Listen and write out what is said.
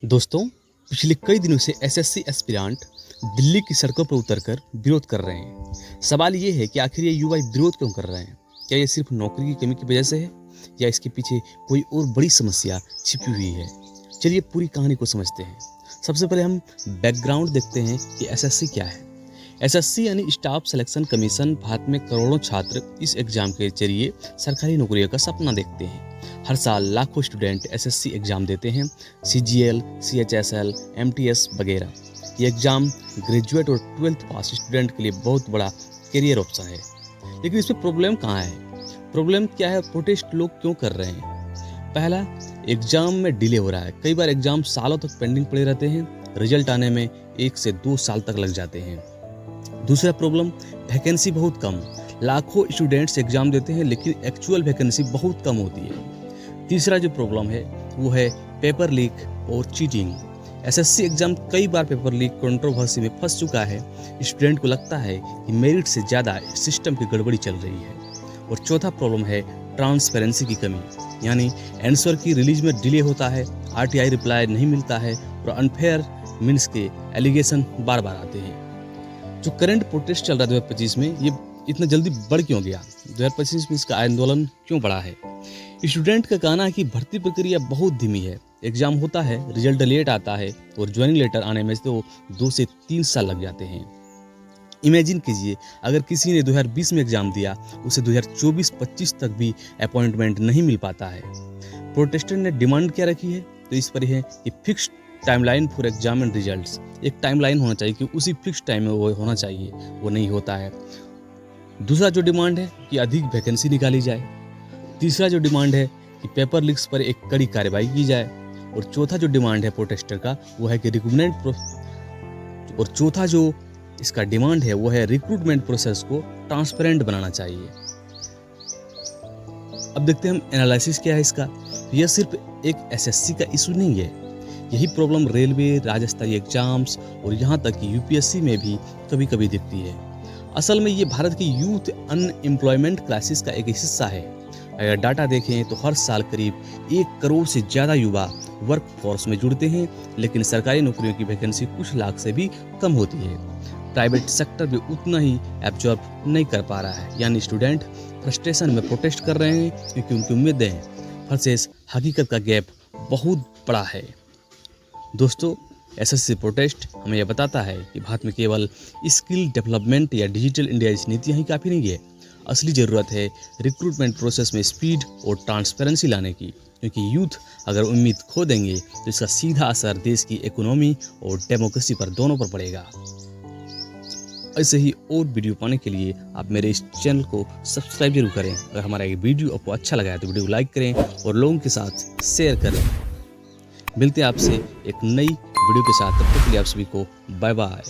दोस्तों, पिछले कई दिनों से एसएससी एस्पिरेंट दिल्ली की सड़कों पर उतरकर विरोध कर रहे हैं। सवाल ये है कि आखिर ये युवा विरोध क्यों कर रहे हैं? क्या ये सिर्फ नौकरी की कमी की वजह से है या इसके पीछे कोई और बड़ी समस्या छिपी हुई है? चलिए पूरी कहानी को समझते हैं। सबसे पहले हम बैकग्राउंड देखते हैं कि एसएससी क्या है। एसएससी यानी स्टाफ सिलेक्शन कमीशन। भारत में करोड़ों छात्र इस एग्जाम के जरिए सरकारी नौकरियों का सपना देखते हैं। हर साल लाखों स्टूडेंट एसएससी एग्जाम देते हैं, सीजीएल, सीएचएसएल, एमटीएस वगैरह। ये एग्जाम ग्रेजुएट और 12th पास स्टूडेंट के लिए बहुत बड़ा करियर ऑप्शन है। लेकिन इसमें प्रॉब्लम कहाँ है? प्रॉब्लम क्या है? प्रोटेस्ट लोग क्यों कर रहे हैं? पहला, एग्जाम में डिले हो रहा है। कई बार एग्जाम सालों तक पेंडिंग पड़े रहते हैं, रिजल्ट आने में 1 से 2 साल तक लग जाते हैं। दूसरा प्रॉब्लम, वैकेंसी बहुत कम। लाखों स्टूडेंट्स एग्जाम देते हैं लेकिन एक्चुअल वैकेंसी बहुत कम होती है। तीसरा जो प्रॉब्लम है वो है पेपर लीक और चीटिंग। एसएससी एग्जाम कई बार पेपर लीक कंट्रोवर्सी में फंस चुका है। स्टूडेंट को लगता है कि मेरिट से ज़्यादा सिस्टम की गड़बड़ी चल रही है। और चौथा प्रॉब्लम है ट्रांसपेरेंसी की कमी, यानी आंसर की रिलीज में डिले होता है, आरटीआई रिप्लाई नहीं मिलता है और अनफेयर मीन्स के एलिगेशन बार बार आते हैं। जो करंट प्रोटेस्ट चल रहा है 2025 में, ये इतना जल्दी बढ़ क्यों गया? 2025 में इसका आंदोलन क्यों बढ़ा है? स्टूडेंट का कहना है कि भर्ती प्रक्रिया बहुत धीमी है। एग्जाम होता है, रिजल्ट लेट आता है और ज्वाइनिंग लेटर आने में तो 2 से 3 साल लग जाते हैं। इमेजिन कीजिए, अगर किसी ने 2020 में एग्जाम दिया, उसे 2024-25 तक भी अपॉइंटमेंट नहीं मिल पाता है। प्रोटेस्टर ने डिमांड क्या रखी है? तो इस पर है कि fixed timeline for exam and results. एक टाइमलाइन होना चाहिए कि उसी फिक्स टाइम में वो होना चाहिए, वो नहीं होता है। दूसरा जो डिमांड है कि अधिक वैकेंसी निकाली जाए। तीसरा जो डिमांड है कि पेपर लीक्स पर एक कड़ी कार्रवाई की जाए। और चौथा जो डिमांड है प्रोटेस्टर का वो है कि रिक्रूटमेंट प्रोसेस को ट्रांसपेरेंट बनाना चाहिए। अब देखते हैं हम एनालिसिस क्या है इसका। यह सिर्फ एक एसएससी का इशू नहीं है। यही प्रॉब्लम रेलवे, राज्य स्तरीय एग्जाम्स और यहाँ तक कि यूपीएससी में भी कभी कभी दिखती है। असल में ये भारत की यूथ अनएम्प्लॉयमेंट क्राइसिस का एक हिस्सा है। अगर डाटा देखें तो हर साल करीब 1 करोड़ से ज़्यादा युवा वर्क फोर्स में जुड़ते हैं, लेकिन सरकारी नौकरियों की वैकेंसी कुछ लाख से भी कम होती है। प्राइवेट सेक्टर भी उतना ही एब्जॉर्ब नहीं कर पा रहा है। यानी स्टूडेंट फ्रस्ट्रेशन में प्रोटेस्ट कर रहे हैं क्योंकि उनकी उम्मीदें वर्सेस हकीकत का गैप बहुत बड़ा है। दोस्तों, एसएससी प्रोटेस्ट हमें यह बताता है कि भारत में केवल स्किल डेवलपमेंट या डिजिटल इंडिया जैसी नीतियाँ ही काफ़ी नहीं है। असली ज़रूरत है रिक्रूटमेंट प्रोसेस में स्पीड और ट्रांसपेरेंसी लाने की, क्योंकि यूथ अगर उम्मीद खो देंगे तो इसका सीधा असर देश की इकोनॉमी और डेमोक्रेसी पर दोनों पर पड़ेगा। ऐसे ही और वीडियो पाने के लिए आप मेरे इस चैनल को सब्सक्राइब जरूर करें। अगर हमारा ये वीडियो आपको अच्छा लगा है तो वीडियो को लाइक करें और लोगों के साथ शेयर करें। मिलते हैं आपसे एक नई वीडियो के साथ, तब तक के लिए आप सभी को बाय बाय।